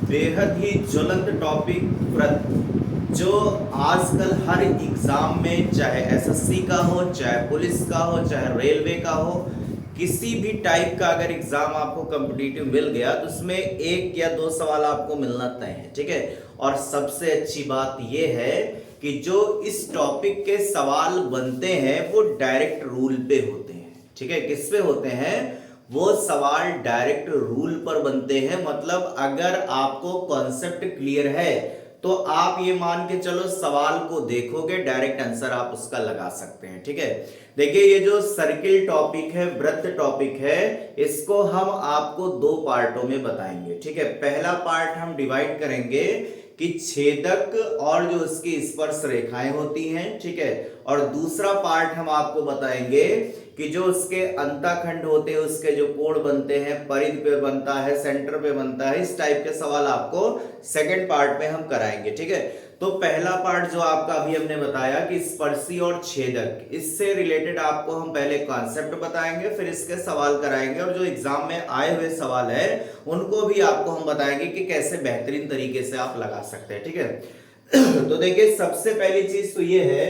बेहद ही ज्वलंत टॉपिक व्रत, जो आजकल हर एग्जाम में, चाहे एसएससी का हो, चाहे पुलिस का हो, चाहे रेलवे का हो, किसी भी टाइप का अगर एग्जाम आपको कॉम्पिटिटिव मिल गया तो उसमें एक या दो सवाल आपको मिलना तय है। ठीक है। और सबसे अच्छी बात यह है कि जो इस टॉपिक के सवाल बनते हैं वो डायरेक्ट रूल पे होते हैं। ठीक है। किस पे होते हैं? वो सवाल डायरेक्ट रूल पर बनते हैं। मतलब अगर आपको कॉन्सेप्ट क्लियर है तो आप ये मान के चलो सवाल को देखोगे, डायरेक्ट आंसर आप उसका लगा सकते हैं। ठीक है। देखिए, ये जो सर्किल टॉपिक है, वृत्त टॉपिक है, इसको हम आपको दो पार्टों में बताएंगे। ठीक है। पहला पार्ट हम डिवाइड करेंगे कि छेदक और जो उसकी स्पर्श रेखाएं होती हैं। ठीक है। और दूसरा पार्ट हम आपको बताएंगे कि जो उसके अंतःखंड होते हैं, उसके जो कोण बनते हैं, परिधि पे बनता है, सेंटर पे बनता है, इस टाइप के सवाल आपको सेकंड पार्ट में हम कराएंगे। ठीक है। तो पहला पार्ट जो आपका अभी हमने बताया कि स्पर्शी और छेदक, इससे रिलेटेड आपको हम पहले कॉन्सेप्ट बताएंगे, फिर इसके सवाल कराएंगे, और जो एग्जाम में आए हुए सवाल है उनको भी आपको हम बताएंगे कि कैसे बेहतरीन तरीके से आप लगा सकते हैं। ठीक है। तो देखिए, सबसे पहली चीज तो ये है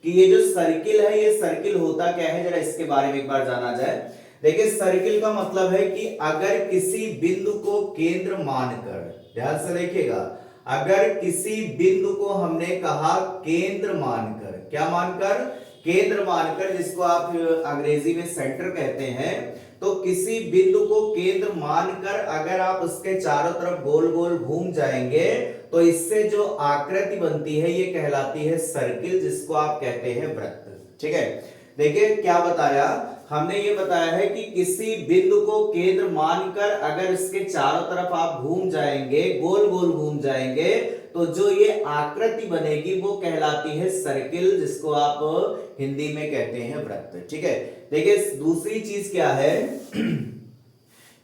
कि ये जो सर्किल है, ये सर्किल होता क्या है, जरा इसके बारे में एक बार जाना जाए। देखिए, सर्किल का मतलब है कि अगर किसी बिंदु को केंद्र मानकर, ध्यान से देखिएगा, अगर किसी बिंदु को हमने कहा केंद्र मानकर, क्या मानकर? केंद्र मानकर, जिसको आप अंग्रेजी में सेंटर कहते हैं, तो किसी बिंदु को केंद्र मानकर अगर आप उसके चारों तरफ गोल गोल घूम जाएंगे तो इससे जो आकृति बनती है ये कहलाती है सर्किल, जिसको आप कहते हैं वृत्त। ठीक है। देखिए क्या बताया हमने, ये बताया है कि किसी बिंदु को केंद्र मानकर अगर इसके चारों तरफ आप घूम जाएंगे, गोल गोल घूम जाएंगे, तो जो ये आकृति बनेगी वो कहलाती है सर्किल, जिसको आप हिंदी में कहते हैं वृत्त। ठीक है। देखिए, दूसरी चीज क्या है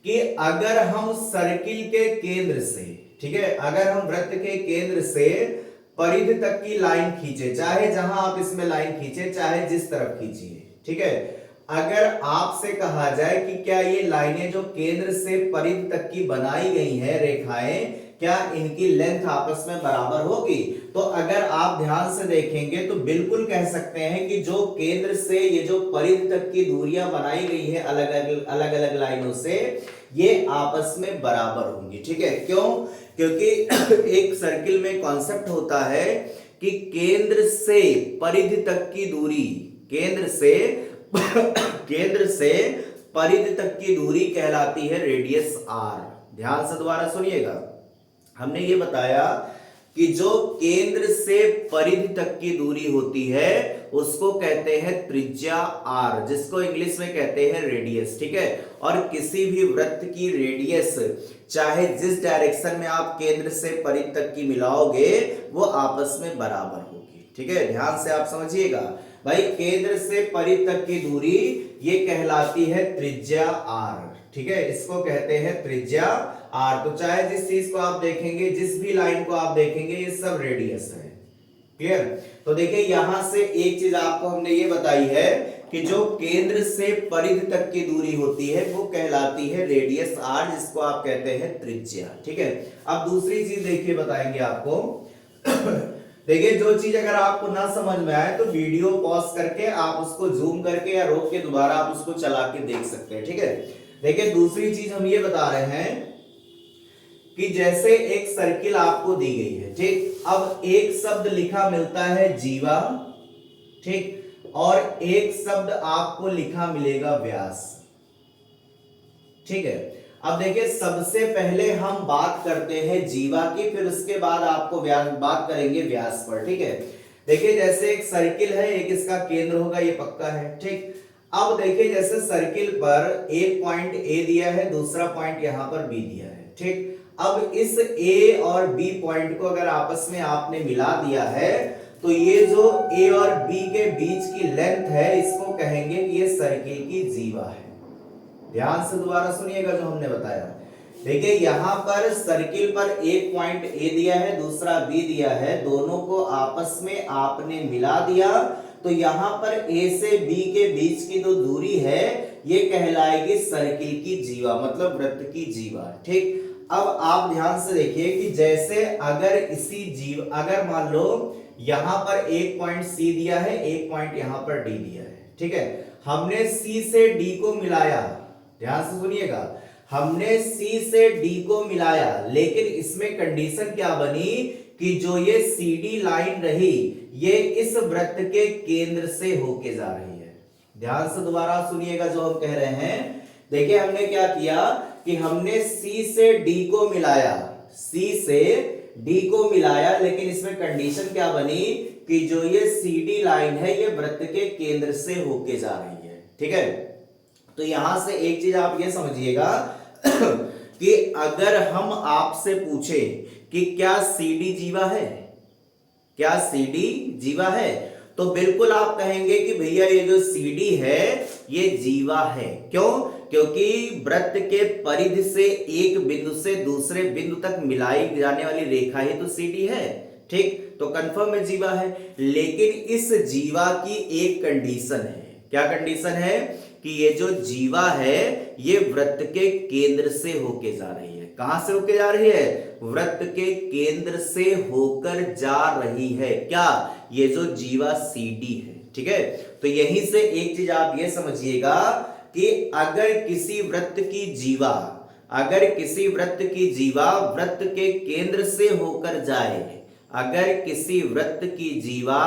कि अगर हम सर्किल के केंद्र से, ठीक है, अगर हम वृत्त के केंद्र से परिधि तक की लाइन खींचे, चाहे जहां आप इसमें लाइन खींचे, चाहे जिस तरफ खींचिए, ठीक है, अगर आपसे कहा जाए कि क्या ये लाइनें जो केंद्र से परिधि तक की बनाई गई हैं, रेखाएं, क्या इनकी लेंथ आपस में बराबर होगी? तो अगर आप ध्यान से देखेंगे तो बिल्कुल कह सकते हैं कि जो केंद्र से ये जो परिधि तक की दूरियां बनाई गई है अलग अलग लाइनों से, ये आपस में बराबर होंगी। ठीक है। क्यों? क्योंकि एक सर्किल में कॉन्सेप्ट होता है कि केंद्र से परिधि तक की दूरी, केंद्र से परिधि तक की दूरी कहलाती है रेडियस आर। ध्यान से दोबारा सुनिएगा, हमने ये बताया कि जो केंद्र से परिधि तक की दूरी होती है उसको कहते हैं त्रिज्या आर, जिसको इंग्लिश में कहते हैं रेडियस। ठीक है। और किसी भी वृत्त की रेडियस, चाहे जिस डायरेक्शन में आप केंद्र से परिधि तक की मिलाओगे, वो आपस में बराबर होगी। ठीक है। ध्यान से आप समझिएगा भाई, केंद्र से परिधि तक की दूरी ये कहलाती है त्रिज्या आर। ठीक है। इसको कहते हैं त्रिज्या आर। तो चाहे जिस चीज को आप देखेंगे, जिस भी लाइन को आप देखेंगे, ये सब रेडियस है। क्लियर? तो देखिए, यहां से एक चीज आपको हमने ये बताई है कि जो केंद्र से परिधि तक की दूरी होती है वो कहलाती है रेडियस आर, जिसको आप कहते हैं त्रिज्या। ठीक है। अब दूसरी चीज देखिए, बताएंगे आपको। देखिए, जो चीज अगर आपको ना समझ में आए तो वीडियो पॉज करके आप उसको जूम करके या रोक के दोबारा आप उसको चला के देख सकते हैं। ठीक है। देखिए, दूसरी चीज हम ये बता रहे हैं कि जैसे एक सर्किल आपको दी गई है, ठीक, अब एक शब्द लिखा मिलता है जीवा, ठीक, और एक शब्द आपको लिखा मिलेगा व्यास। ठीक है। अब देखिए, सबसे पहले हम बात करते हैं जीवा की, फिर उसके बाद आपको बात करेंगे व्यास पर। ठीक है। देखिए, जैसे एक सर्किल है, एक इसका केंद्र होगा, ये पक्का है। ठीक। अब देखिए, जैसे सर्किल पर एक पॉइंट ए दिया है, दूसरा पॉइंट यहां पर बी दिया है। ठीक। अब इस ए और बी पॉइंट को अगर आपस में आपने मिला दिया है तो ये जो ए और बी के बीच की लेंथ है, इसको कहेंगे कि ये सर्किल की जीवा है। ध्यान से दोबारा सुनिएगा जो हमने बताया। देखिए, यहां पर सर्किल पर एक पॉइंट ए दिया है, दूसरा बी दिया है, दोनों को आपस में आपने मिला दिया, तो यहां पर ए से बी के बीच की जो दूरी है ये कहलाएगी सर्किल की जीवा, मतलब वृत्त की जीवा। ठीक। अब आप ध्यान से देखिए कि जैसे अगर मान लो यहां पर एक पॉइंट सी दिया है, एक पॉइंट यहां पर डी दिया है, ठीक है। हमने सी से डी को मिलाया, ध्यान से सुनिएगा, हमने सी से डी को मिलाया, लेकिन इसमें कंडीशन क्या बनी कि जो ये सी डी लाइन रही ये इस वृत्त के केंद्र से होके जा रही है। ध्यान से दोबारा सुनिएगा जो हम कह रहे हैं। देखिए हमने क्या किया कि हमने सी से डी को मिलाया, सी से डी को मिलाया, लेकिन इसमें कंडीशन क्या बनी कि जो ये सी डी लाइन है ये वृत्त के केंद्र से होके जा रही है, ठीक है। तो यहां से एक चीज आप ये समझिएगा कि अगर हम आपसे पूछे कि क्या सीडी जीवा है, क्या सीडी जीवा है, तो बिल्कुल आप कहेंगे कि भैया ये जो सीडी है ये जीवा है। क्यों? क्योंकि वृत्त के परिधि से एक बिंदु से दूसरे बिंदु तक मिलाई जाने वाली रेखा ही तो सीडी है, ठीक। तो कंफर्म में जीवा है। लेकिन इस जीवा की एक कंडीशन है। क्या कंडीशन है? कि ये जो जीवा है ये वृत्त के केंद्र से होके जा रही है। कहां से होके जा रही है? वृत्त के केंद्र से होकर जा रही है। क्या? ये जो जीवा सीडी है, ठीक है। तो यहीं से एक चीज आप ये समझिएगा कि अगर किसी वृत्त की जीवा वृत्त के केंद्र से होकर जाए, अगर किसी वृत्त की जीवा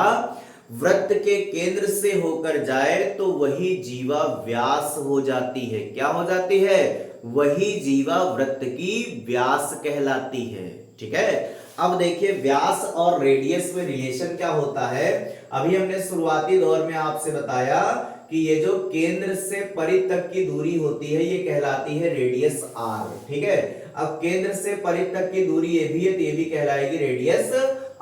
वृत्त के केंद्र से होकर जाए तो वही जीवा व्यास हो जाती है। क्या हो जाती है? वही जीवा वृत्त की व्यास कहलाती है, ठीक है। अब देखिए व्यास और रेडियस में रिलेशन क्या होता है। अभी हमने शुरुआती दौर में आपसे बताया कि ये जो केंद्र से परिध तक की दूरी होती है ये कहलाती है रेडियस आर, ठीक है। अब केंद्र से परिध तक की दूरी ये भी है तो ये भी कहलाएगी रेडियस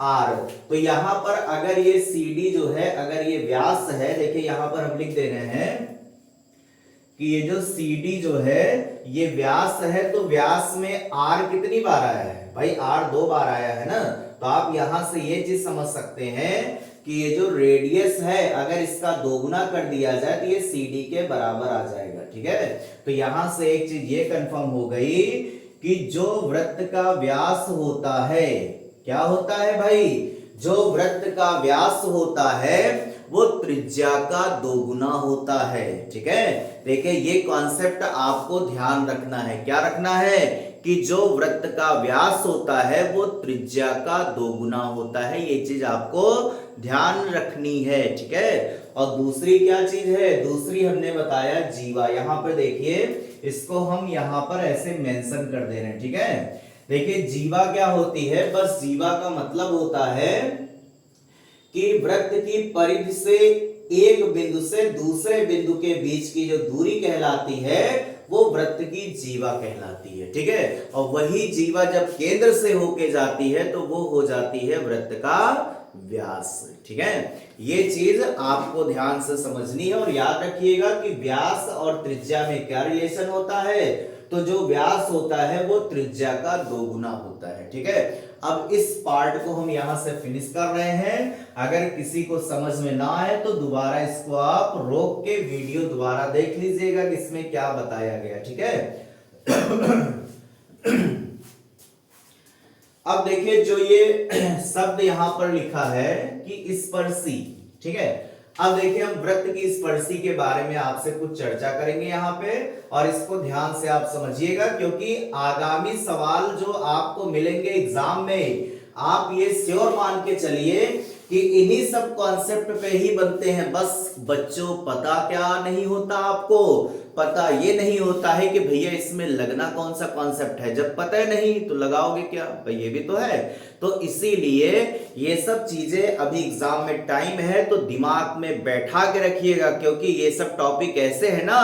आर। तो यहां पर अगर ये CD जो है, अगर ये व्यास है, देखिए यहां पर हम लिख दे रहे हैं कि ये जो CD जो है ये व्यास है, तो व्यास में R कितनी बार आया है भाई? R 2 बार आया है ना। तो आप यहां से ये चीज समझ सकते हैं कि ये जो रेडियस है अगर इसका दोगुना कर दिया जाए तो ये CD के बराबर आ जाएगा, ठीक है। तो यहां से एक चीज ये कंफर्म हो गई कि जो वृत्त का व्यास होता है, क्या होता है भाई? जो वृत्त का व्यास होता है वो त्रिज्या का दोगुना होता है, ठीक है। देखिए ये कॉन्सेप्ट आपको ध्यान रखना है। क्या रखना है? कि जो वृत्त का व्यास होता है वो त्रिज्या का दोगुना होता है। ये चीज आपको ध्यान रखनी है, ठीक है। और दूसरी क्या चीज है? दूसरी हमने बताया जीवा। यहां पर देखिए इसको हम यहां पर ऐसे मेंशन कर दे रहे हैं, ठीक है। देखिए जीवा क्या होती है? बस जीवा का मतलब होता है कि वृत्त की परिधि से एक बिंदु से दूसरे बिंदु के बीच की जो दूरी कहलाती है वो वृत्त की जीवा कहलाती है, ठीक है। और वही जीवा जब केंद्र से होके जाती है तो वो हो जाती है वृत्त का व्यास, ठीक है। ये चीज आपको ध्यान से समझनी है और याद रखिएगा कि व्यास और त्रिज्या में क्या रिलेशन होता है? तो जो व्यास होता है वो त्रिज्या का दोगुना होता है, ठीक है। अब इस पार्ट को हम यहां से फिनिश कर रहे हैं। अगर किसी को समझ में ना आए तो दोबारा इसको आप रोक के वीडियो दोबारा देख लीजिएगा कि इसमें क्या बताया गया, ठीक है। अब देखिए जो ये शब्द यहां पर लिखा है कि स्पर्शी, ठीक है। अब देखिए हम वृत्त की स्पर्शी के बारे में आपसे कुछ चर्चा करेंगे यहाँ पे, और इसको ध्यान से आप समझिएगा क्योंकि आगामी सवाल जो आपको मिलेंगे एग्जाम में आप ये श्योर मान के चलिए कि इन्हीं सब कॉन्सेप्ट पे ही बनते हैं। बस बच्चों पता क्या नहीं होता आपको? पता ये नहीं होता है कि भैया इसमें लगना कौन सा कॉन्सेप्ट है। जब पता है नहीं तो लगाओगे क्या भाई? ये भी तो है। तो इसीलिए ये सब चीजें अभी एग्जाम में टाइम है तो दिमाग में बैठा के रखिएगा, क्योंकि ये सब टॉपिक ऐसे है ना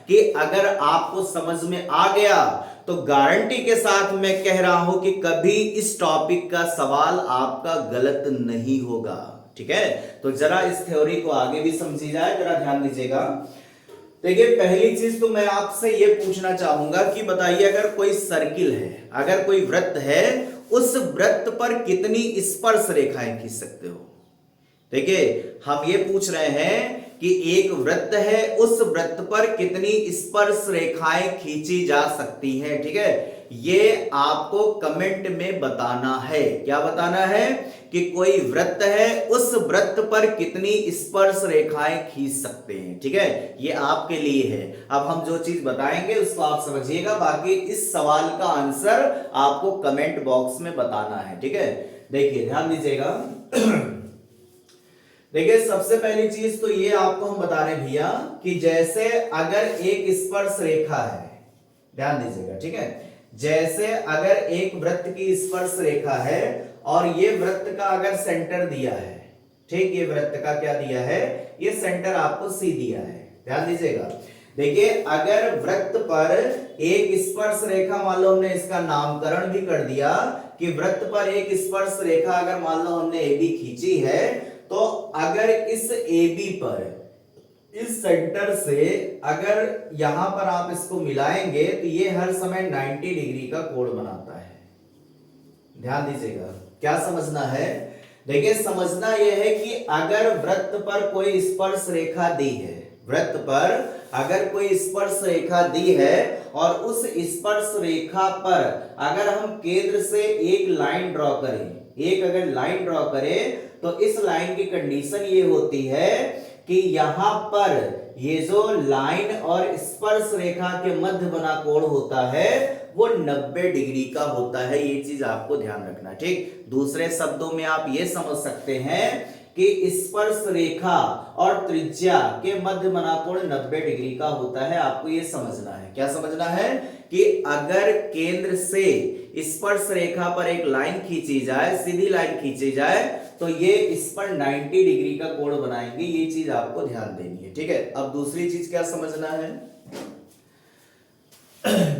कि अगर आपको समझ में आ गया तो गारंटी के साथ मैं कह रहा हूं कि कभी इस टॉपिक का सवाल आपका गलत नहीं होगा, ठीक है। तो जरा इस थ्योरी को आगे भी समझी जाए, जरा ध्यान दीजिएगा। देखिए पहली चीज तो मैं आपसे ये पूछना चाहूंगा कि बताइए अगर कोई सर्किल है, अगर कोई वृत्त है, उस वृत्त पर कितनी स्पर्श रेखाएं खींच सकते हो? देखिए हम ये पूछ रहे हैं कि एक वृत्त है, उस वृत्त पर कितनी स्पर्श रेखाएं खींची जा सकती हैं, ठीक है। ये आपको कमेंट में बताना है। क्या बताना है? कि कोई वृत्त है, उस वृत्त पर कितनी स्पर्श रेखाएं खींच सकते हैं। ठीक है, ये आपके लिए है। अब हम जो चीज बताएंगे उसको आप समझिएगा, बाकी इस सवाल का आंसर आपको कमेंट बॉक्स में बताना है। ठीक है, देखिए ध्यान दीजिएगा। देखिए सबसे पहली चीज तो ये आपको हम बता रहे हैं भैया कि जैसे अगर एक स्पर्श रेखा है, ध्यान दीजिएगा, ठीक है, जैसे अगर एक वृत्त की स्पर्श रेखा है और ये वृत्त का अगर सेंटर दिया है, ठीक, ये वृत्त का क्या दिया है, ये सेंटर आपको सी दिया है। ध्यान दीजिएगा, देखिए अगर वृत्त पर एक स्पर्श रेखा, मान लो हमने इसका नामकरण भी कर दिया कि वृत्त पर एक स्पर्श रेखा अगर मान लो हमने AB खींची है, तो अगर इस AB पर इस सेंटर से अगर यहां पर आप इसको मिलाएंगे तो ये हर समय 90 डिग्री का कोण बनाता है। ध्यान दीजिएगा, क्या समझना है? देखिए समझना यह है कि अगर वृत्त पर कोई स्पर्श रेखा दी है, वृत्त पर अगर कोई स्पर्श रेखा दी है और उस स्पर्श रेखा पर अगर हम केंद्र से एक लाइन ड्रॉ करें, एक अगर लाइन ड्रॉ करें, तो इस लाइन की कंडीशन ये होती है कि यहां पर ये जो लाइन और स्पर्श रेखा के मध्य बना कोण होता है वो 90 डिग्री का होता है। ये चीज आपको ध्यान रखना, ठीक। दूसरे शब्दों में आप ये समझ सकते हैं कि स्पर्श रेखा और त्रिज्या के मध्य बना कोण 90 डिग्री का होता है। आपको ये समझना है, क्या समझना है कि अगर केंद्र से स्पर्श रेखा पर एक लाइन खींची जाए, सीधी लाइन खींची जाए, तो ये इस पर 90 डिग्री का कोण बनाएंगे। ये चीज आपको ध्यान देनी है, ठीक है। अब दूसरी चीज क्या समझना है?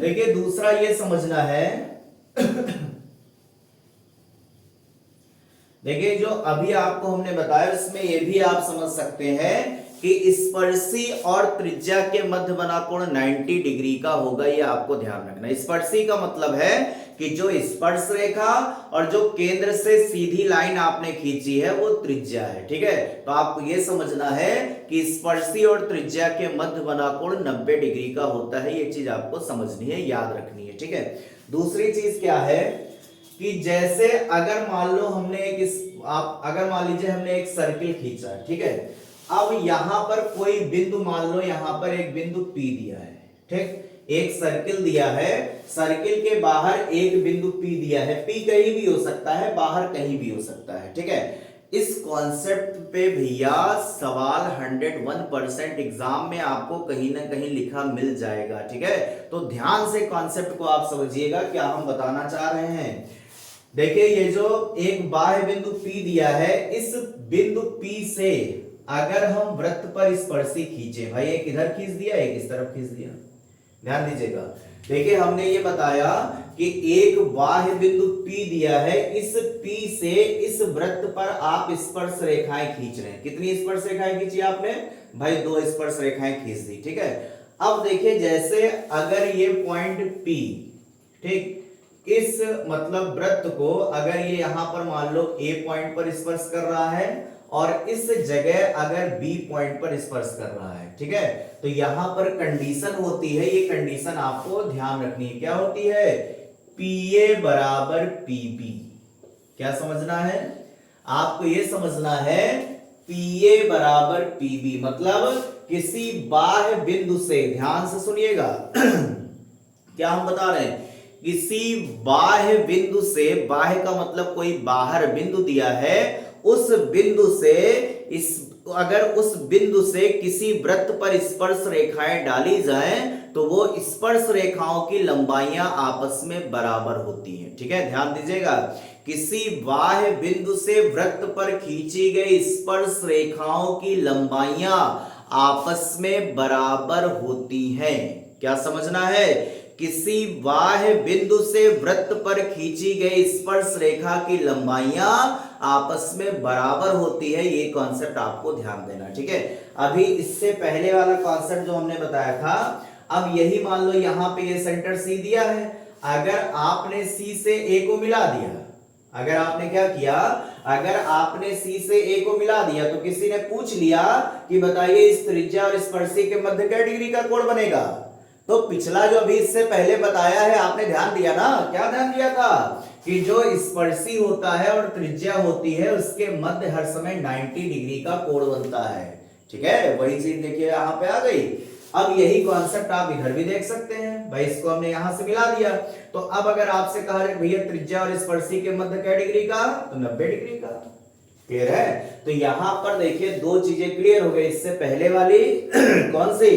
देखिए दूसरा ये समझना है देखिए जो अभी आपको हमने बताया उसमें ये भी आप समझ सकते हैं कि स्पर्शी और त्रिज्या के मध्य बना कोण 90 डिग्री का होगा। ये आपको ध्यान रखना। स्पर्शी का मतलब है कि जो स्पर्श रेखा और जो केंद्र से सीधी लाइन आपने खींची है वो त्रिज्या है, ठीक है। तो आपको ये समझना है कि स्पर्शी और त्रिज्या के मध्य बना कोण 90 डिग्री का होता है। ये चीज आपको समझनी है, याद रखनी है, ठीक है। दूसरी चीज क्या है कि जैसे अगर मान लो हमने अगर मान लीजिए हमने एक सर्किल खींचा, ठीक है। अब यहां पर कोई बिंदु, मान लो यहां पर एक बिंदु P दिया है, ठीक। एक सर्किल दिया है, सर्किल के बाहर एक बिंदु P दिया है। P कहीं भी हो सकता है, बाहर कहीं भी हो सकता है, ठीक है। इस कॉन्सेप्ट पे भैया सवाल 101% एग्जाम में आपको कहीं ना कहीं लिखा मिल जाएगा, ठीक है। तो ध्यान से कॉन्सेप्ट को आप समझिएगा क्या हम बताना चाह रहे हैं। देखिए ये जो एक बाह्य बिंदु P दिया है, इस बिंदु P से अगर हम वृत्त पर स्पर्शी खींचे, भाई एक इधर खींच दिया, एक इस तरफ खींच दिया, ध्यान दीजिएगा। देखिए हमने ये बताया कि एक बाह्य बिंदु P दिया है, इस P से इस वृत्त पर आप स्पर्श रेखाएं खींच रहे हैं। कितनी स्पर्श रेखाएं खींची आपने? भाई 2 स्पर्श रेखाएं खींच दी, ठीक है। अब देखिए जैसे अगर ये पॉइंट P, ठीक, इस मतलब वृत्त को अगर ये यहां पर मान लो A पॉइंट पर स्पर्श कर रहा है और इस जगह अगर B पॉइंट पर स्पर्श कर रहा है, ठीक है। तो यहां पर कंडीशन होती है, ये कंडीशन आपको ध्यान रखनी है। क्या होती है? PA बराबर PB। क्या समझना है आपको? ये समझना है PA बराबर PB, मतलब किसी बाह्य बिंदु से, ध्यान से सुनिएगा क्या हम बता रहे हैं, किसी बाह्य बिंदु से, बाह्य का मतलब कोई बाहर बिंदु दिया है, उस बिंदु से अगर उस बिंदु से किसी वृत्त पर स्पर्श रेखाएं डाली जाएं तो वो स्पर्श रेखाओं की लंबाइयां आपस में बराबर होती हैं, ठीक है। ध्यान दीजिएगा, किसी बाह्य बिंदु से वृत्त पर खींची गई स्पर्श रेखाओं की लंबाइयां आपस में बराबर होती हैं। क्या समझना है? किसी बाह्य बिंदु से वृत्त पर खींची गई स्पर्श रेखा की लंबाइयां आपस में बराबर होती है। ये कॉन्सेप्ट आपको ध्यान देना, ठीक है। अभी इससे पहले वाला कॉन्सेप्ट जो हमने बताया था, अब यही मान लो यहां पे ये सेंटर C दिया है, अगर आपने C से A को मिला दिया, अगर आपने क्या किया, अगर आपने C से A को मिला दिया तो किसी ने पूछ लिया कि बताइए इस त्रिज्या और स्पर्शी के मध्य क्या डिग्री का कोण बनेगा, तो पिछला जो अभी इससे पहले बताया है आपने ध्यान दिया ना, क्या ध्यान दिया था कि जो स्पर्शी होता है और त्रिज्या होती है उसके मध्य हर समय 90 डिग्री का कोण बनता है। ठीक है, वही चीज देखिए यहाँ पे आ गई। अब यही कॉन्सेप्ट आप इधर भी देख सकते हैं भाई, इसको हमने यहां से मिला दिया। तो अब अगर आपसे कहा जाए भैया त्रिज्या और स्पर्शी के मध्य क्या डिग्री का, तो 90 डिग्री का। क्लियर है? तो यहां पर देखिए दो चीजें क्लियर हो गई। इससे पहले वाली कौन सी,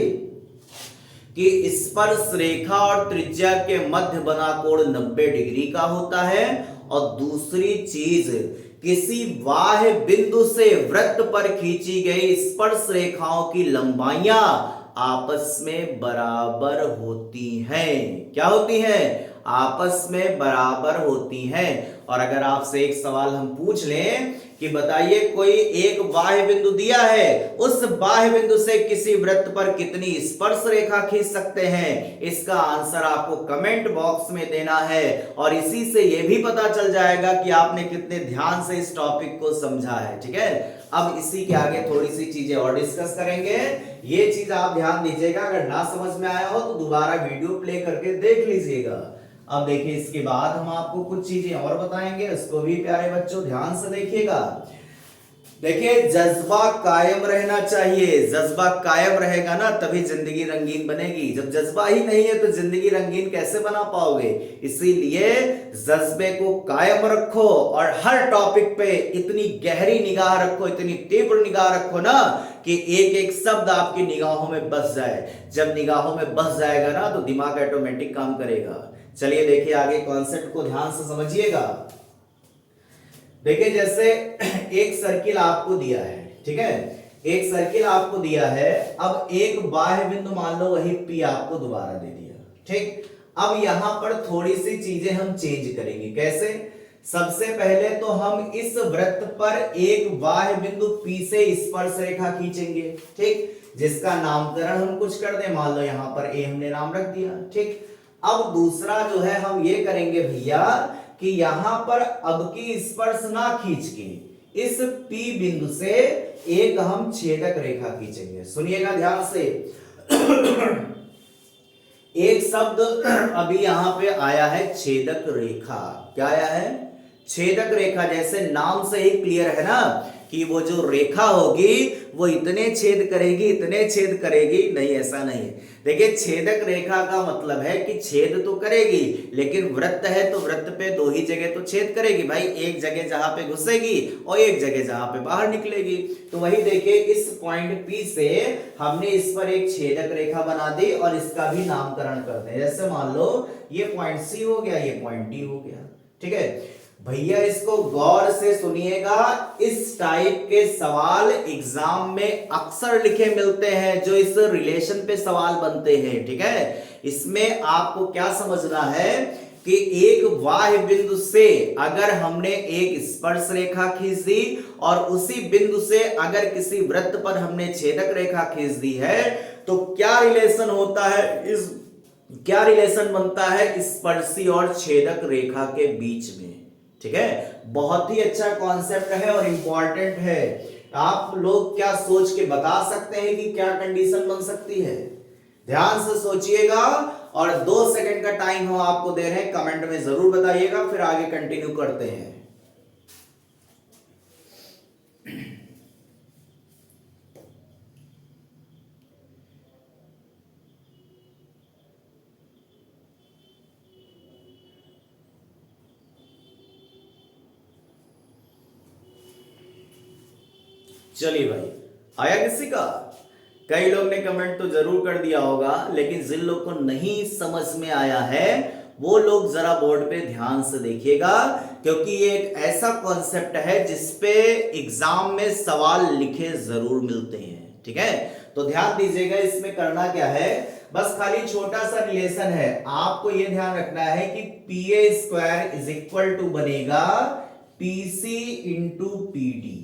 कि स्पर्श रेखा और त्रिज्या के मध्य बना कोण 90 डिग्री का होता है, और दूसरी चीज किसी बाह्य बिंदु से वृत्त पर खींची गई स्पर्श रेखाओं की लंबाइयां आपस में बराबर होती हैं। क्या होती हैं? आपस में बराबर होती हैं। और अगर आपसे एक सवाल हम पूछ लें कि बताइए कोई एक बाह्य बिंदु दिया है, उस बाह्य बिंदु से किसी वृत्त पर कितनी स्पर्श रेखा खींच सकते हैं, इसका आंसर आपको कमेंट बॉक्स में देना है। और इसी से यह भी पता चल जाएगा कि आपने कितने ध्यान से इस टॉपिक को समझा है। ठीक है, अब इसी के आगे थोड़ी सी चीजें और डिस्कस करेंगे। ये चीज आप ध्यान दीजिएगा, अगर ना समझ में आया हो तो दोबारा वीडियो प्ले करके देख लीजिएगा। अब देखिए इसके बाद हम आपको कुछ चीजें और बताएंगे, उसको भी प्यारे बच्चों ध्यान से देखिएगा। देखिए जज्बा कायम रहना चाहिए, जज्बा कायम रहेगा ना तभी जिंदगी रंगीन बनेगी। जब जज्बा ही नहीं है तो जिंदगी रंगीन कैसे बना पाओगे? इसीलिए जज्बे को कायम रखो और हर टॉपिक पे इतनी गहरी निगाह रखो, इतनी तीव्र निगाह रखो ना कि एक एक शब्द आपकी निगाहों में बस जाए। जब निगाहों में बस जाएगा ना तो दिमाग ऑटोमेटिक काम करेगा। चलिए देखिए आगे कॉन्सेप्ट को ध्यान से समझिएगा। देखिए जैसे एक सर्किल आपको दिया है, ठीक है, एक सर्किल आपको दिया है। अब एक बाह्य बिंदु मान लो वही P आपको दोबारा दे दिया। ठीक, अब यहां पर थोड़ी सी चीजें हम चेंज करेंगे। कैसे? सबसे पहले तो हम इस वृत्त पर एक बाह्य बिंदु P से स्पर्श रेखा खींचेंगे। ठीक, जिसका नामकरण हम कुछ कर दें, मान लो यहां पर A हमने नाम रख दिया। ठीक, अब दूसरा जो है हम ये करेंगे भैया कि यहां पर अब की स्पर्श ना खींच के इस P बिंदु से एक हम छेदक रेखा खींचेंगे। सुनिएगा ध्यान से। एक शब्द अभी यहां पे आया है छेदक रेखा। क्या आया है? छेदक रेखा। जैसे नाम से ही क्लियर है ना कि वो जो रेखा होगी वो इतने छेद करेगी, इतने छेद करेगी। नहीं, ऐसा नहीं है। देखिए छेदक रेखा का मतलब है कि छेद तो करेगी, लेकिन वृत्त है तो वृत्त पे दो ही जगह तो छेद करेगी भाई। एक जगह जहां पे घुसेगी और एक जगह जहां पे बाहर निकलेगी। तो वही देखिए इस पॉइंट P से हमने इस पर एक छेदक रेखा बना दी और इसका भी नामकरण कर दें। जैसे मान लो ये पॉइंट C हो गया, ये पॉइंट D हो गया। ठीक है भैया, इसको गौर से सुनिएगा। इस टाइप के सवाल एग्जाम में अक्सर लिखे मिलते हैं, जो इस रिलेशन पे सवाल बनते हैं। ठीक है, इसमें आपको क्या समझना है कि एक बाह्य बिंदु से अगर हमने एक स्पर्श रेखा खींच दी और उसी बिंदु से अगर किसी वृत्त पर हमने छेदक रेखा खींच दी है, तो क्या रिलेशन होता है, क्या रिलेशन बनता है स्पर्शी और छेदक रेखा के बीच में। ठीक है, बहुत ही अच्छा कॉन्सेप्ट है और इंपॉर्टेंट है। आप लोग क्या सोच के बता सकते हैं कि क्या कंडीशन बन सकती है? ध्यान से सोचिएगा और 2 सेकंड का टाइम हम आपको दे रहे हैं, कमेंट में जरूर बताइएगा, फिर आगे कंटिन्यू करते हैं। चलिए भाई, आया किसी का? कई लोग ने कमेंट तो जरूर कर दिया होगा, लेकिन जिन लोग को नहीं समझ में आया है वो लोग जरा बोर्ड पे ध्यान से देखिएगा, क्योंकि ये एक ऐसा कॉन्सेप्ट है जिसपे एग्जाम में सवाल लिखे जरूर मिलते हैं। ठीक है, तो ध्यान दीजिएगा। इसमें करना क्या है, बस खाली छोटा सा रिलेशन है। आपको ये ध्यान रखना है कि PA² इज इक्वल टू बनेगा PC इंटू PD।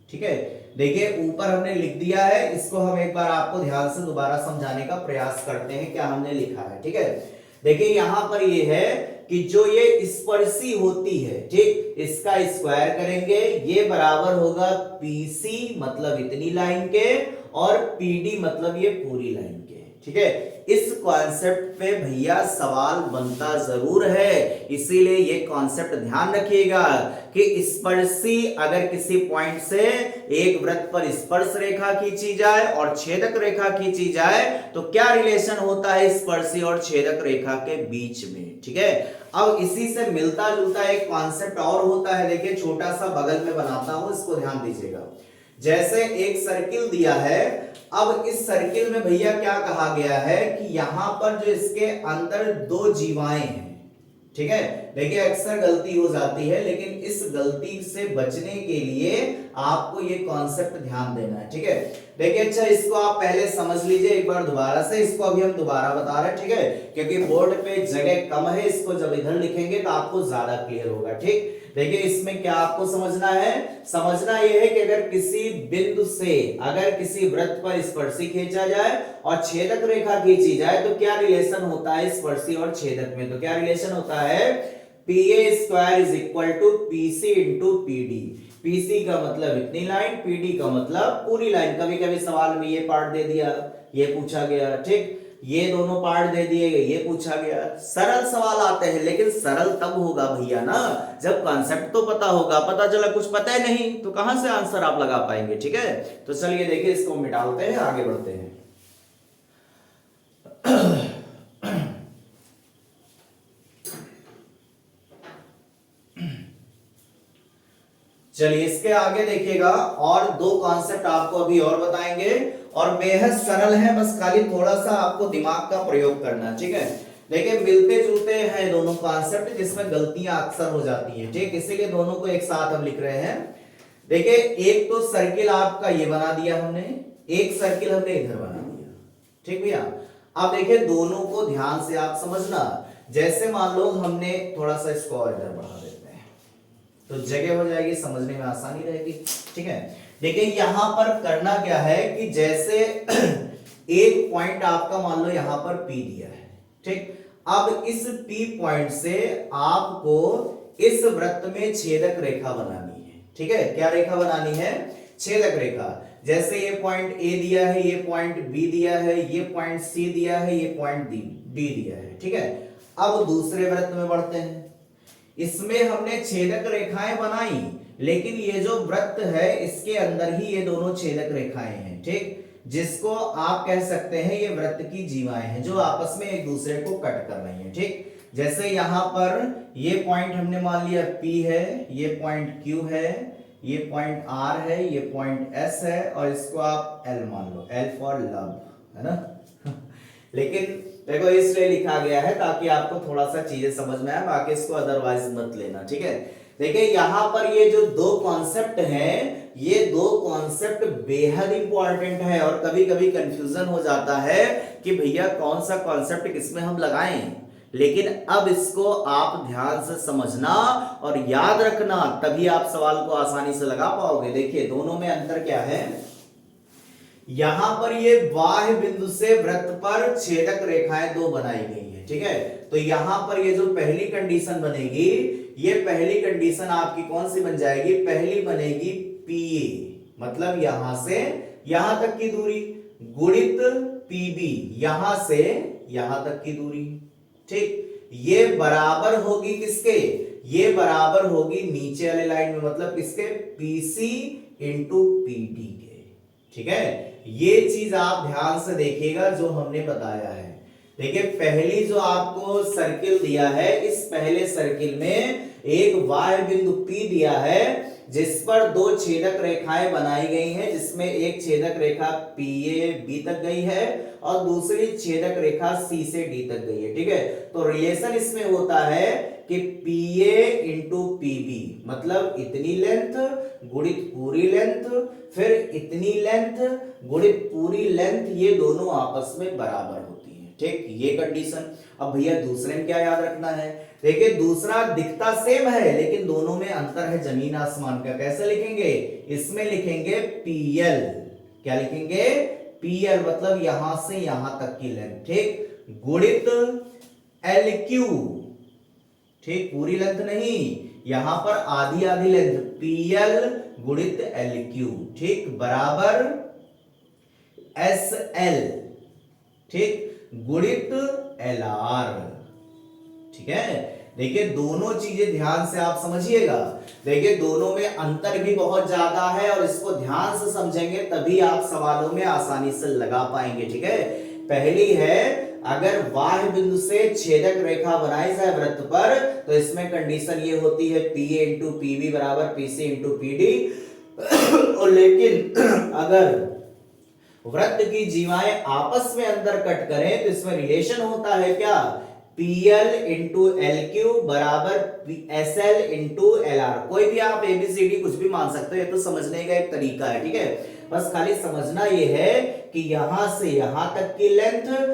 ठीक है, देखिए ऊपर हमने लिख दिया है, इसको हम एक बार आपको ध्यान से दोबारा समझाने का प्रयास करते हैं क्या हमने लिखा है। ठीक है, देखिए यहां पर ये है कि जो ये स्पर्शी होती है, ठीक, इसका स्क्वायर करेंगे, ये बराबर होगा PC मतलब इतनी लाइन के और PD मतलब ये पूरी लाइन के। ठीक है, इस कॉन्सेप्ट पे भैया सवाल बनता जरूर है, इसीलिए ये कॉन्सेप्ट ध्यान रखिएगा कि स्पर्शी अगर किसी पॉइंट से एक वृत्त पर स्पर्श रेखा खींची जाए और छेदक रेखा खींची जाए तो क्या रिलेशन होता है स्पर्शी और छेदक रेखा के बीच में। ठीक है, अब इसी से मिलता जुलता एक कॉन्सेप्ट और होता है, देखिए छोटा सा बगल में बनाता हूं, इसको ध्यान दीजिएगा। जैसे एक सर्किल दिया है, अब इस सर्किल में भैया क्या कहा गया है कि यहां पर जो इसके अंदर दो जीवाएं हैं। ठीक है, देखिए अक्सर गलती हो जाती है, लेकिन इस गलती से बचने के लिए आपको ये कॉन्सेप्ट ध्यान देना है। ठीक है, देखिए अच्छा इसको आप पहले समझ लीजिए एक बार दोबारा से, इसको अभी हम दोबारा बता रहे हैं। ठीक है, क्योंकि बोर्ड पे जगह कम है, इसको जब इधर लिखेंगे तो आपको ज्यादा क्लियर होगा। ठीक, देखिए इसमें क्या आपको समझना है, समझना यह है कि अगर किसी बिंदु से अगर किसी वृत्त पर स्पर्शी खींचा जाए और छेदक रेखा खींची जाए तो क्या रिलेशन होता है स्पर्शी और छेदक में, तो क्या रिलेशन होता है PA² is equal to PC into PD। PC का मतलब इतनी लाइन, PD का मतलब पूरी लाइन। कभी कभी सवाल में ये पार्ट दे दिया, ये पूछा गया, ठीक, ये दोनों पार्ट दे दिए गए, ये पूछा गया। सरल सवाल आते हैं, लेकिन सरल तब होगा भैया ना जब कॉन्सेप्ट तो पता होगा। पता चला कुछ पता है नहीं तो कहां से आंसर आप लगा पाएंगे। ठीक है, तो चलिए देखिए इसको मिटाते हैं, आगे बढ़ते हैं। चलिए इसके आगे देखिएगा, और दो कॉन्सेप्ट आपको अभी और बताएंगे और बेहद सरल है, बस खाली थोड़ा सा आपको दिमाग का प्रयोग करना है। ठीक है, देखिए मिलते जुलते हैं दोनों कॉन्सेप्ट, जिसमें गलतियां अक्सर हो जाती हैं। ठीक, इसीलिए दोनों को एक साथ हम लिख रहे हैं। देखिए एक तो सर्किल आपका ये बना दिया हमने, एक सर्किल हमने इधर बना दिया। ठीक भैया, अब देखिए दोनों को ध्यान से आप समझना। जैसे मान लो हमने थोड़ा सा इसको और इधर बढ़ा देते हैं तो जगह हो जाएगी, समझने में आसानी रहेगी। ठीक है, देखिए यहां पर करना क्या है कि जैसे एक पॉइंट आपका मान लो यहां पर P दिया है। ठीक, अब इस P पॉइंट से आपको इस वृत्त में छेदक रेखा बनानी है। ठीक है, क्या रेखा बनानी है, छेदक रेखा। जैसे ये पॉइंट A दिया है, ये पॉइंट B दिया है, ये पॉइंट C दिया है, ये पॉइंट D दिया है। ठीक है, अब दूसरे वृत्त में बढ़ते हैं। इसमें हमने छेदक रेखाएं बनाई, लेकिन ये जो वृत्त है इसके अंदर ही ये दोनों छेदक रेखाएं हैं। ठीक, जिसको आप कह सकते हैं ये वृत्त की जीवाएं हैं जो आपस में एक दूसरे को कट कर रही हैं। ठीक, जैसे यहां पर ये पॉइंट हमने मान लिया P है, ये पॉइंट Q है, ये पॉइंट R है, ये पॉइंट S है, और इसको आप L मान लो, L फॉर लव, है ना। लेकिन देखो इसलिए लिखा गया है ताकि आपको थोड़ा सा चीजें समझ में आए, बाकी इसको अदरवाइज मत लेना। ठीक है, देखिए यहां पर ये जो दो कॉन्सेप्ट हैं, ये दो कॉन्सेप्ट बेहद इंपॉर्टेंट है और कभी कभी कंफ्यूजन हो जाता है कि भैया कौन सा कॉन्सेप्ट किसमें हम लगाएं। लेकिन अब इसको आप ध्यान से समझना और याद रखना, तभी आप सवाल को आसानी से लगा पाओगे। देखिए दोनों में अंतर क्या है, यहां पर ये बाह्य बिंदु से वृत्त पर छेदक रेखाएं दो बनाई गई हैं। ठीक है, तो यहां पर ये जो पहली कंडीशन बनेगी, ये पहली कंडीशन आपकी कौन सी बन जाएगी, पहली बनेगी PA, मतलब यहां से यहां तक की दूरी गुणित PB, यहां से यहां तक की दूरी। ठीक, ये बराबर होगी किसके, ये बराबर होगी नीचे वाले लाइन में, मतलब किसके, PC इंटू PD के। ठीक है, ये चीज आप ध्यान से देखिएगा जो हमने बताया है। देखिए पहली जो आपको सर्किल दिया है, इस पहले सर्किल में एक बाह्य बिंदु P दिया है जिस पर दो छेदक रेखाएं बनाई गई हैं, जिसमें एक छेदक रेखा PA B तक गई है और दूसरी छेदक रेखा C से D तक गई है। ठीक है, तो रिलेशन इसमें होता है कि PA इंटू PB, मतलब इतनी लेंथ गुणित पूरी लेंथ, फिर इतनी लेंथ गुणित पूरी लेंथ, ये दोनों आपस में बराबर होती है। ठीक, ये कंडीशन। अब भैया दूसरे में क्या याद रखना है, देखिए दूसरा दिखता सेम है लेकिन दोनों में अंतर है जमीन आसमान का। कैसे लिखेंगे, इसमें लिखेंगे PL, क्या लिखेंगे, PL, मतलब यहां से यहां तक की लेंथ। ठीक, गुणित LQ, ठीक, पूरी लेंथ नहीं, यहां पर आधी आधी लेंथ, PL गुणित LQ, ठीक, बराबर SL। ठीक, गुणित LR। ठीक है, देखिए दोनों चीजें ध्यान से आप समझिएगा। देखिए दोनों में अंतर भी बहुत ज्यादा है और इसको ध्यान से समझेंगे तभी आप सवालों में आसानी से लगा पाएंगे। ठीक है, पहली है, अगर बाह्य बिंदु से छेदक रेखा बनाई जाए वृत्त पर तो इसमें कंडीशन ये होती है PA इंटू PB बराबर PC इंटू PD। और लेकिन अगर वृत्त की जीवाएं आपस में अंदर कट करें तो इसमें रिलेशन होता है क्या, PL इंटू LQ बराबर SL इंटू LR। कोई भी आप ABCD कुछ भी मान सकते हो, ये तो समझने का एक तरीका है। ठीक है, बस खाली समझना ये है कि यहां से यहां तक की लेंथ